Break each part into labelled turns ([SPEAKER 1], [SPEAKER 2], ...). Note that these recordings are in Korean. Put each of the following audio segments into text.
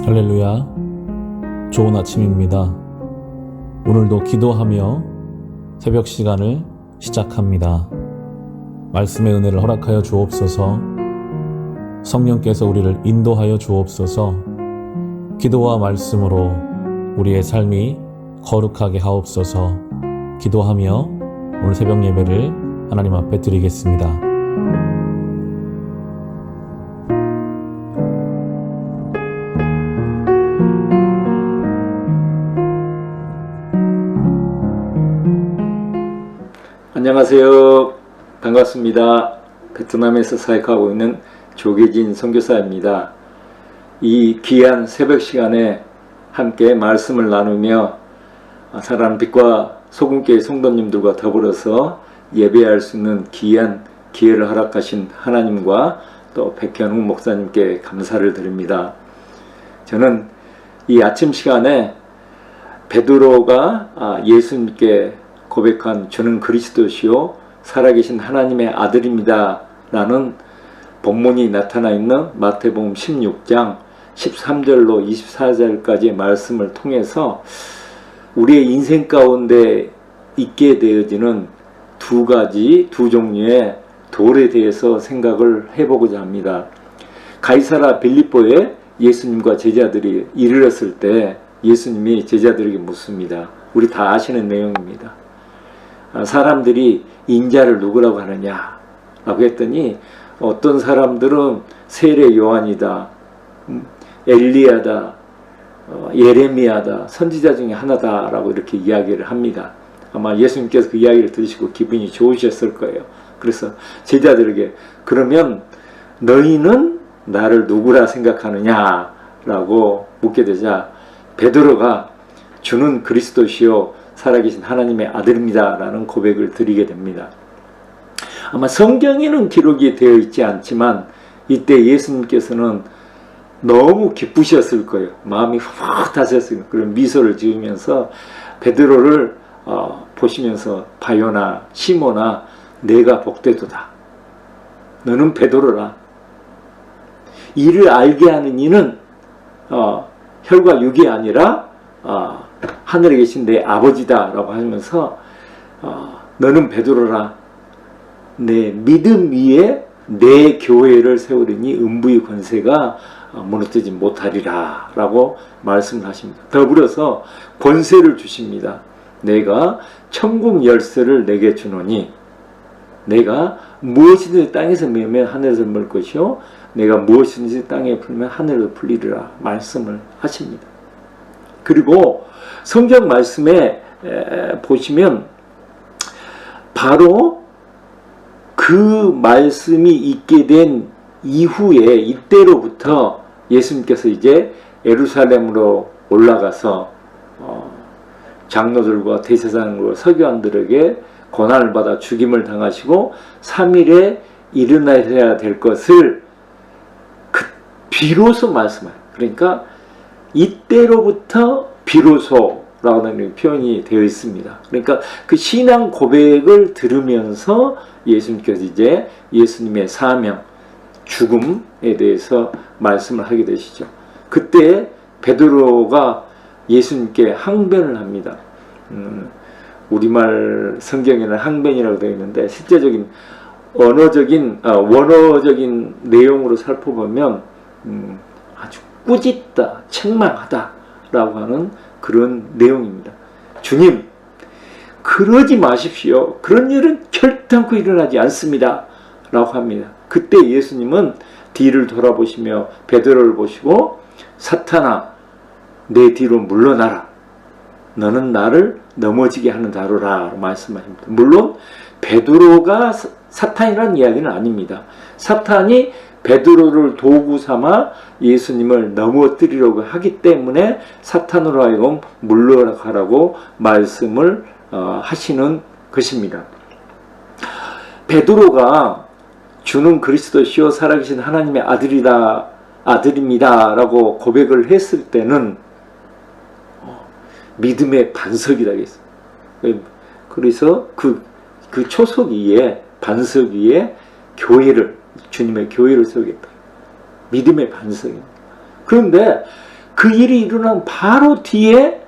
[SPEAKER 1] 할렐루야. 좋은 아침입니다. 오늘도 기도하며 새벽 시간을 시작합니다. 말씀의 은혜를 허락하여 주옵소서. 성령께서 우리를 인도하여 주옵소서. 기도와 말씀으로 우리의 삶이 거룩하게 하옵소서. 기도하며 오늘 새벽 예배를 하나님 앞에 드리겠습니다.
[SPEAKER 2] 안녕하세요. 반갑습니다. 베트남에서 사역하고 있는 조계진 선교사입니다. 이 귀한 새벽 시간에 함께 말씀을 나누며 사랑하는 빛과 소금교회 성도님들과 더불어서 예배할 수 있는 귀한 기회를 허락하신 하나님과 또 백현웅 목사님께 감사를 드립니다. 저는 이 아침 시간에 베드로가 예수님께 고백한 주는 그리스도시요 살아계신 하나님의 아들입니다 라는 본문이 나타나 있는 마태복음 16장 13절로 24절까지의 말씀을 통해서 우리의 인생 가운데 있게 되어지는 두 종류의 돌에 대해서 생각을 해보고자 합니다. 가이사라 빌립보에 예수님과 제자들이 이르렀을 때 예수님이 제자들에게 묻습니다. 우리 다 아시는 내용입니다. 사람들이 인자를 누구라고 하느냐 라고 했더니 어떤 사람들은 세례 요한이다, 엘리야다, 예레미야다, 선지자 중에 하나다 라고 이렇게 이야기를 합니다. 아마 예수님께서 그 이야기를 들으시고 기분이 좋으셨을 거예요. 그래서 제자들에게 그러면 너희는 나를 누구라 생각하느냐 라고 묻게 되자 베드로가 주는 그리스도시요 살아계신 하나님의 아들입니다 라는 고백을 드리게 됩니다. 아마 성경에는 기록이 되어 있지 않지만 이때 예수님께서는 너무 기쁘셨을 거예요. 마음이 확 다셨어요. 그런 미소를 지으면서 베드로를 보시면서 바요나 시몬아 내가 복되도다. 너는 베드로라. 이를 알게 하는 이는 혈과 육이 아니라 하늘에 계신 내 아버지다 라고 하면서 너는 베드로라. 내 믿음 위에 내 교회를 세우리니 음부의 권세가 무너뜨리지 못하리라 라고 말씀을 하십니다. 더불어서 권세를 주십니다. 내가 천국 열쇠를 내게 주노니 내가 무엇이든지 땅에서 메면 하늘에서 멀 것이요 내가 무엇이든지 땅에 풀면 하늘에서 풀리리라 말씀을 하십니다. 그리고 성경 말씀에 보시면 바로 그 말씀이 있게 된 이후에 이때로부터 예수님께서 이제 예루살렘으로 올라가서 장로들과 대제사장과 서기관들에게 고난을 받아 죽임을 당하시고 3일에 일어나야 될 것을 비로소 말씀하요. 그러니까 이때로부터 비로소라는 표현이 되어 있습니다. 그러니까 그 신앙 고백을 들으면서 예수님께서 이제 예수님의 사명, 죽음에 대해서 말씀을 하게 되시죠. 그때 베드로가 예수님께 항변을 합니다. 우리말 성경에는 항변이라고 되어 있는데 실제적인 원어적인 내용으로 살펴보면 아주 꾸짖다, 책망하다 라고 하는 그런 내용입니다. 주님, 그러지 마십시오. 그런 일은 결단코 일어나지 않습니다. 라고 합니다. 그때 예수님은 뒤를 돌아보시며 베드로를 보시고 사탄아, 내 뒤로 물러나라. 너는 나를 넘어지게 하는 자로라 말씀하십니다. 물론 베드로가 사탄이라는 이야기는 아닙니다. 사탄이 베드로를 도구 삼아 예수님을 넘어뜨리려고 하기 때문에 사탄으로 하여금 물러가라고 말씀을 하시는 것입니다. 베드로가 주는 그리스도시요 살아계신 하나님의 아들입니다 라고 고백을 했을 때는 믿음의 반석 이라겠어요. 그래서 그 초석 위에 반석 위에 교회를 주님의 교회를 세우겠다. 믿음의 반석입니다. 그런데 그 일이 일어난 바로 뒤에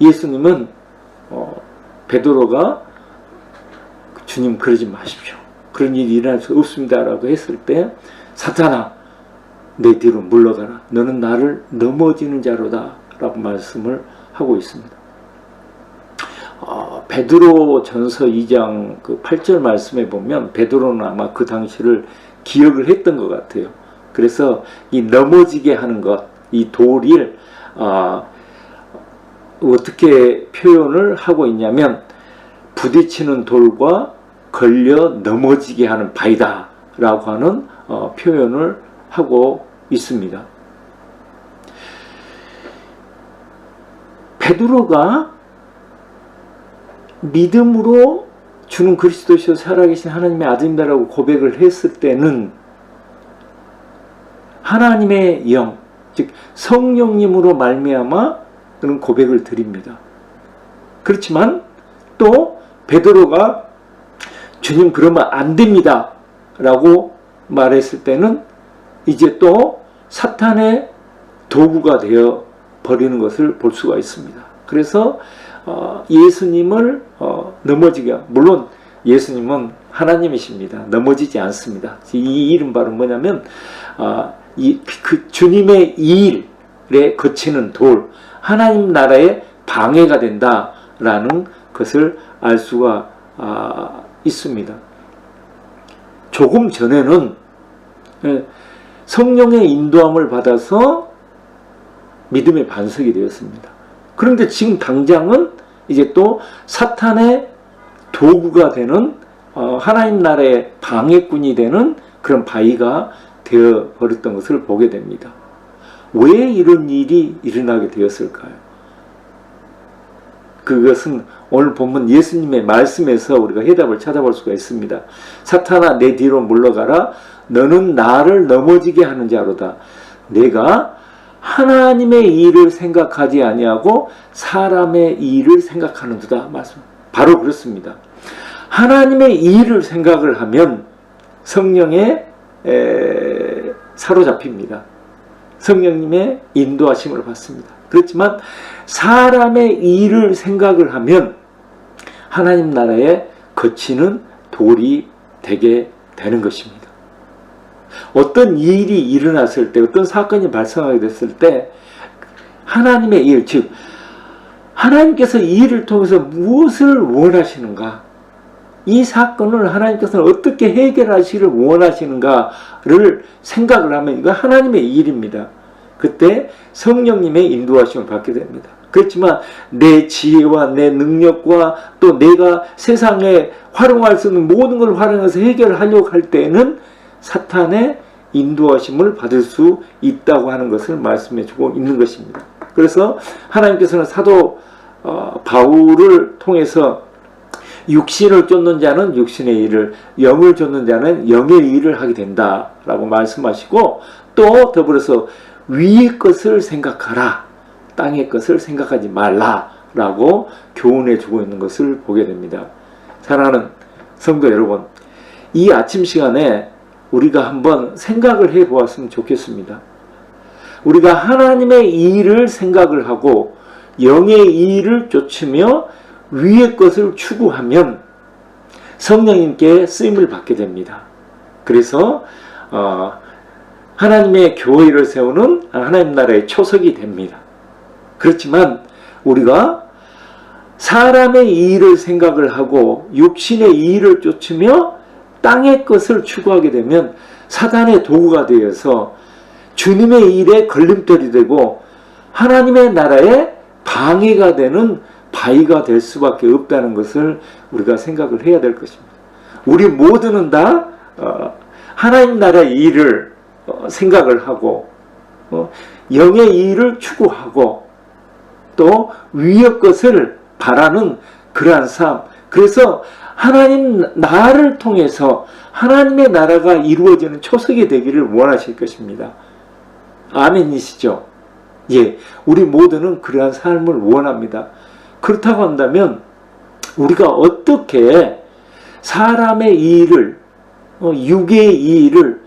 [SPEAKER 2] 예수님은 베드로가 주님 그러지 마십시오. 그런 일이 일어날 수 없습니다. 라고 했을 때 사탄아 내 뒤로 물러가라. 너는 나를 넘어지는 자로다. 라고 말씀을 하고 있습니다. 베드로 전서 2장 그 8절 말씀에 보면 베드로는 아마 그 당시를 기억을 했던 것 같아요. 그래서 이 넘어지게 하는 것, 이 돌을 어떻게 표현을 하고 있냐면 부딪히는 돌과 걸려 넘어지게 하는 바이다 라고 하는 표현을 하고 있습니다. 베드로가 믿음으로 주는 그리스도시요 살아계신 하나님의 아들이라고 고백을 했을 때는 하나님의 영, 즉 성령님으로 말미암아 그런 고백을 드립니다. 그렇지만 또 베드로가 주님 그러면 안 됩니다 라고 말했을 때는 이제 또 사탄의 도구가 되어 버리는 것을 볼 수가 있습니다. 그래서 예수님을 넘어지게, 물론 예수님은 하나님이십니다. 넘어지지 않습니다. 이 일은 바로 뭐냐면 그 주님의 이 일에 거치는 돌, 하나님 나라의 방해가 된다라는 것을 알 수가 있습니다. 조금 전에는 성령의 인도함을 받아서 믿음의 반석이 되었습니다. 그런데 지금 당장은 이제 또 사탄의 도구가 되는 하나님 나라의 방해꾼이 되는 그런 바위가 되어 버렸던 것을 보게 됩니다. 왜 이런 일이 일어나게 되었을까요? 그것은 오늘 본문 예수님의 말씀에서 우리가 해답을 찾아볼 수가 있습니다. 사탄아 내 뒤로 물러가라. 너는 나를 넘어지게 하는 자로다. 내가 하나님의 일을 생각하지 아니하고 사람의 일을 생각하는도다. 말씀. 바로 그렇습니다. 하나님의 일을 생각을 하면 성령에 사로잡힙니다. 성령님의 인도하심을 받습니다. 그렇지만 사람의 일을 생각을 하면 하나님 나라에 거치는 돌이 되게 되는 것입니다. 어떤 일이 일어났을 때, 어떤 사건이 발생하게 됐을 때 하나님의 일, 즉 하나님께서 이 일을 통해서 무엇을 원하시는가, 이 사건을 하나님께서는 어떻게 해결하시기를 원하시는가를 생각을 하면 이거 하나님의 일입니다. 그때 성령님의 인도하심을 받게 됩니다. 그렇지만 내 지혜와 내 능력과 또 내가 세상에 활용할 수 있는 모든 걸 활용해서 해결하려고 할 때에는 사탄의 인도하심을 받을 수 있다고 하는 것을 말씀해 주고 있는 것입니다. 그래서 하나님께서는 사도 바울을 통해서 육신을 쫓는 자는 육신의 일을, 영을 쫓는 자는 영의 일을 하게 된다라고 말씀하시고, 또 더불어서 위의 것을 생각하라, 땅의 것을 생각하지 말라라고 교훈해 주고 있는 것을 보게 됩니다. 사랑하는 성도 여러분, 이 아침 시간에 우리가 한번 생각을 해 보았으면 좋겠습니다. 우리가 하나님의 일을 생각을 하고 영의 일을 쫓으며 위의 것을 추구하면 성령님께 쓰임을 받게 됩니다. 그래서 하나님의 교회를 세우는 하나님 나라의 초석이 됩니다. 그렇지만 우리가 사람의 일을 생각을 하고 육신의 일을 쫓으며 땅의 것을 추구하게 되면 사단의 도구가 되어서 주님의 일에 걸림돌이 되고 하나님의 나라에 방해가 되는 바위가 될 수밖에 없다는 것을 우리가 생각을 해야 될 것입니다. 우리 모두는 다 하나님 나라의 일을 생각을 하고 영의 일을 추구하고 또 위의 것을 바라는 그러한 삶, 그래서 하나님 나라를 통해서 하나님의 나라가 이루어지는 초석이 되기를 원하실 것입니다. 아멘이시죠? 예, 우리 모두는 그러한 삶을 원합니다. 그렇다고 한다면 우리가 어떻게 사람의 일을, 육의 일을,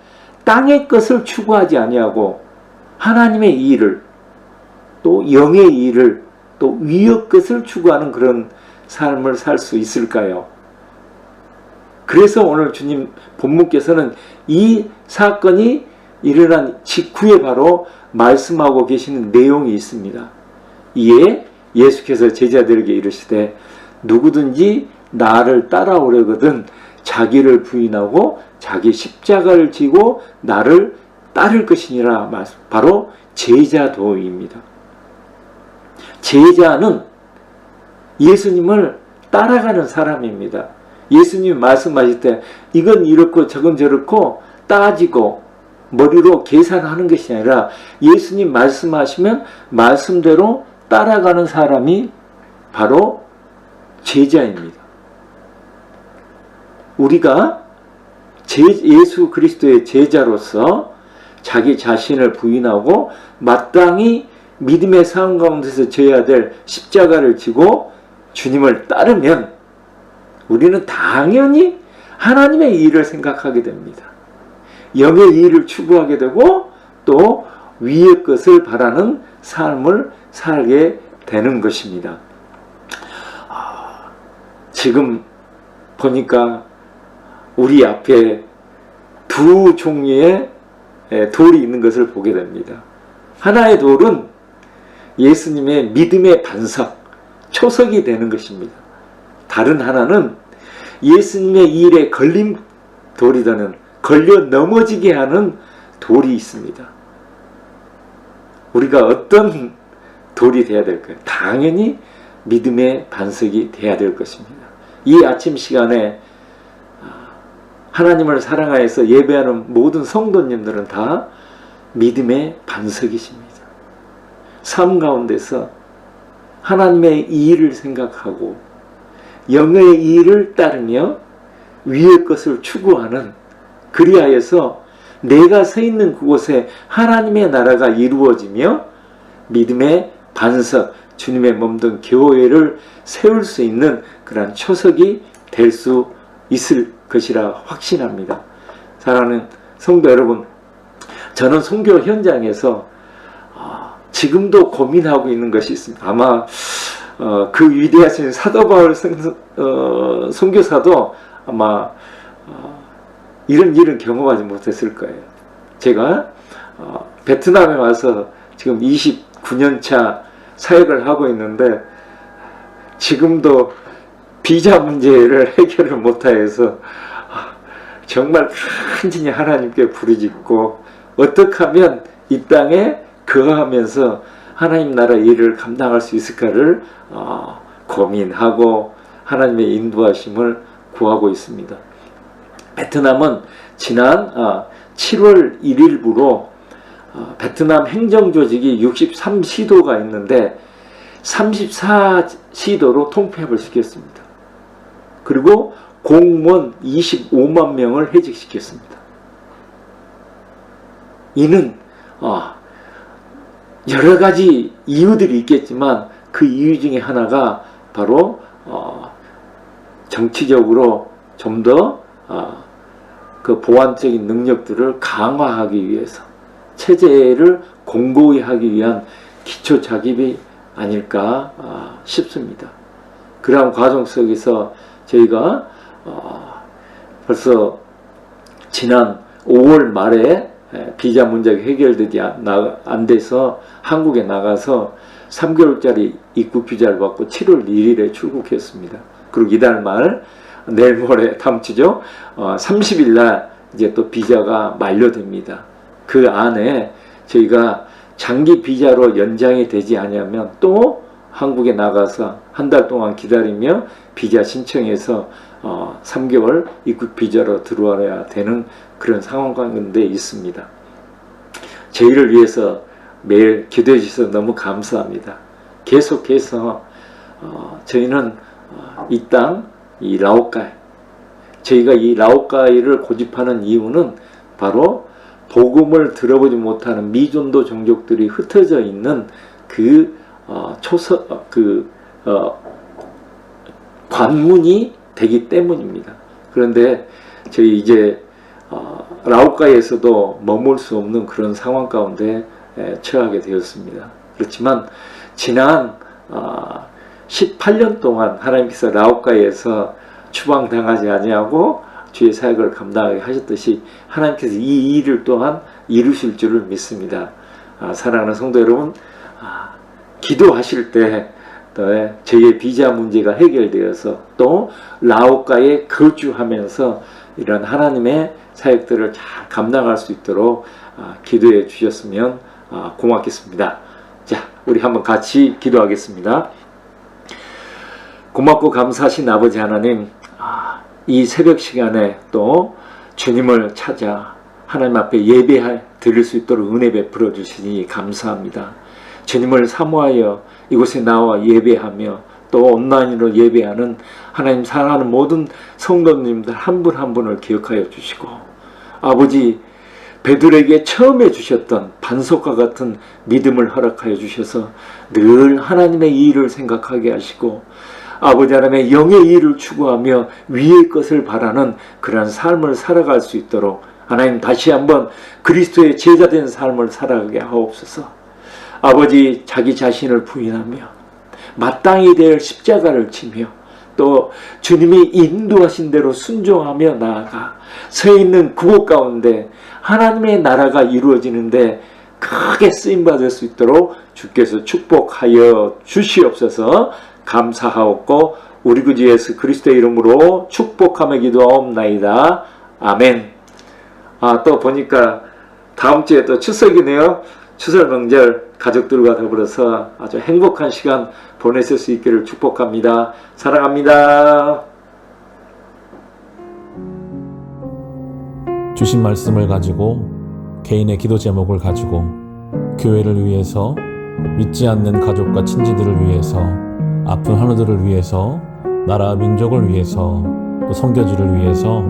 [SPEAKER 2] 땅의 것을 추구하지 아니하고 하나님의 일을, 또 영의 일을 또 위의 것을 추구하는 그런 삶을 살 수 있을까요? 그래서 오늘 주님 본문께서는 이 사건이 일어난 직후에 바로 말씀하고 계시는 내용이 있습니다. 이에 예수께서 제자들에게 이르시되 누구든지 나를 따라오려거든 자기를 부인하고 자기 십자가를 지고 나를 따를 것이니라. 바로 제자도입니다. 제자는 예수님을 따라가는 사람입니다. 예수님이 말씀하실 때 이건 이렇고 저건 저렇고 따지고 머리로 계산하는 것이 아니라 예수님 말씀하시면 말씀대로 따라가는 사람이 바로 제자입니다. 우리가 예수 그리스도의 제자로서 자기 자신을 부인하고 마땅히 믿음의 삶 가운데서 져야 될 십자가를 지고 주님을 따르면 우리는 당연히 하나님의 일을 생각하게 됩니다. 영의 일을 추구하게 되고 또 위의 것을 바라는 삶을 살게 되는 것입니다. 지금 보니까 우리 앞에 두 종류의 돌이 있는 것을 보게 됩니다. 하나의 돌은 예수님의 믿음의 반석, 초석이 되는 것입니다. 다른 하나는 예수님의 일에 걸림돌이 되는, 걸려 넘어지게 하는 돌이 있습니다. 우리가 어떤 돌이 되어야 될까요? 당연히 믿음의 반석이 되어야 될 것입니다. 이 아침 시간에 하나님을 사랑하여서 예배하는 모든 성도님들은 다 믿음의 반석이십니다. 삶 가운데서 하나님의 일을 생각하고 영의 일을 따르며 위의 것을 추구하는, 그리하여서 내가 서 있는 그곳에 하나님의 나라가 이루어지며 믿음의 반석, 주님의 몸된 교회를 세울 수 있는 그러한 초석이 될 수 있을 것이라 확신합니다. 사랑하는 성도 여러분, 저는 선교 현장에서 지금도 고민하고 있는 것이 있습니다. 아마 그 위대하신 사도 바울 선교사도 아마 이런 일은 경험하지 못했을 거예요. 제가 베트남에 와서 지금 29년차 사역을 하고 있는데 지금도 비자 문제를 해결을 못하여서 정말 간절히 하나님께 부르짖고 어떻게 하면 이 땅에 거하면서 하나님 나라 일을 감당할 수 있을까를 고민하고 하나님의 인도하심을 구하고 있습니다. 베트남은 지난 7월 1일부로 베트남 행정조직이 63시도가 있는데 34시도로 통폐합을 시켰습니다. 그리고 공무원 25만 명을 해직시켰습니다. 이는 여러 가지 이유들이 있겠지만 그 이유 중에 하나가 바로 정치적으로 좀 더 그 보완적인 능력들을 강화하기 위해서 체제를 공고히 하기 위한 기초 작업이 아닐까 싶습니다. 그러한 과정 속에서 저희가 벌써 지난 5월 말에 비자 문제가 해결되지 안 돼서 한국에 나가서 3개월짜리 입국 비자를 받고 7월 1일에 출국했습니다. 그리고 이달 말, 내일 모레 다음 주죠. 30일 날 이제 또 비자가 만료됩니다. 그 안에 저희가 장기 비자로 연장이 되지 않으면 또 한국에 나가서 한 달 동안 기다리며 비자 신청해서 3개월 입국 비자로 들어와야 되는 그런 상황 가운데 있습니다. 저희를 위해서 매일 기도해 주셔서 너무 감사합니다. 계속해서 저희는 이 땅, 이 라오카이, 저희가 이 라오카이를 고집하는 이유는 바로 복음을 들어보지 못하는 미존도 종족들이 흩어져 있는 그 관문이 되기 때문입니다. 그런데 저희 이제 라오카이에서도 머물 수 없는 그런 상황 가운데 처하게 되었습니다. 그렇지만 지난 18년 동안 하나님께서 라오카에서 추방당하지 아니하고 주의 사역을 감당하게 하셨듯이 하나님께서 이 일을 또한 이루실 줄을 믿습니다. 사랑하는 성도 여러분, 기도하실 때 저의 비자 문제가 해결되어서 또 라오카에 거주하면서 이런 하나님의 사역들을 잘 감당할 수 있도록 기도해 주셨으면 고맙겠습니다. 자, 우리 한번 같이 기도하겠습니다. 고맙고 감사하신 아버지 하나님, 이 새벽 시간에 또 주님을 찾아 하나님 앞에 예배 드릴 수 있도록 은혜 베풀어 주시니 감사합니다. 주님을 사모하여 이곳에 나와 예배하며 또 온라인으로 예배하는 하나님 사랑하는 모든 성도님들 한 분 한 분을 기억하여 주시고, 아버지 베드로에게 처음에 주셨던 반석과 같은 믿음을 허락하여 주셔서 늘 하나님의 일을 생각하게 하시고, 아버지 하나님의 영의 일을 추구하며 위의 것을 바라는 그러한 삶을 살아갈 수 있도록 하나님 다시 한번 그리스도의 제자된 삶을 살아가게 하옵소서. 아버지, 자기 자신을 부인하며 마땅히 될 십자가를 지며 또 주님이 인도하신 대로 순종하며 나아가 서 있는 그곳 가운데 하나님의 나라가 이루어지는데 크게 쓰임받을 수 있도록 주께서 축복하여 주시옵소서. 감사하옵고 우리 구주 예수 그리스도의 이름으로 축복하며 기도하옵나이다. 아멘. 또 보니까 다음 주에 또 추석이네요. 추석 명절 가족들과 더불어서 아주 행복한 시간 보내실 수 있기를 축복합니다. 사랑합니다.
[SPEAKER 1] 주신 말씀을 가지고 개인의 기도 제목을 가지고 교회를 위해서, 믿지 않는 가족과 친지들을 위해서, 아픈 하누들을 위해서, 나라 민족을 위해서, 또 선교지를 위해서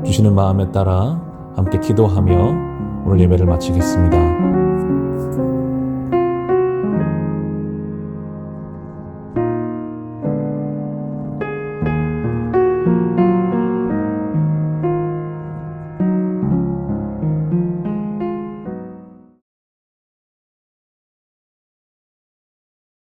[SPEAKER 1] 주시는 마음에 따라 함께 기도하며 오늘 예배를 마치겠습니다.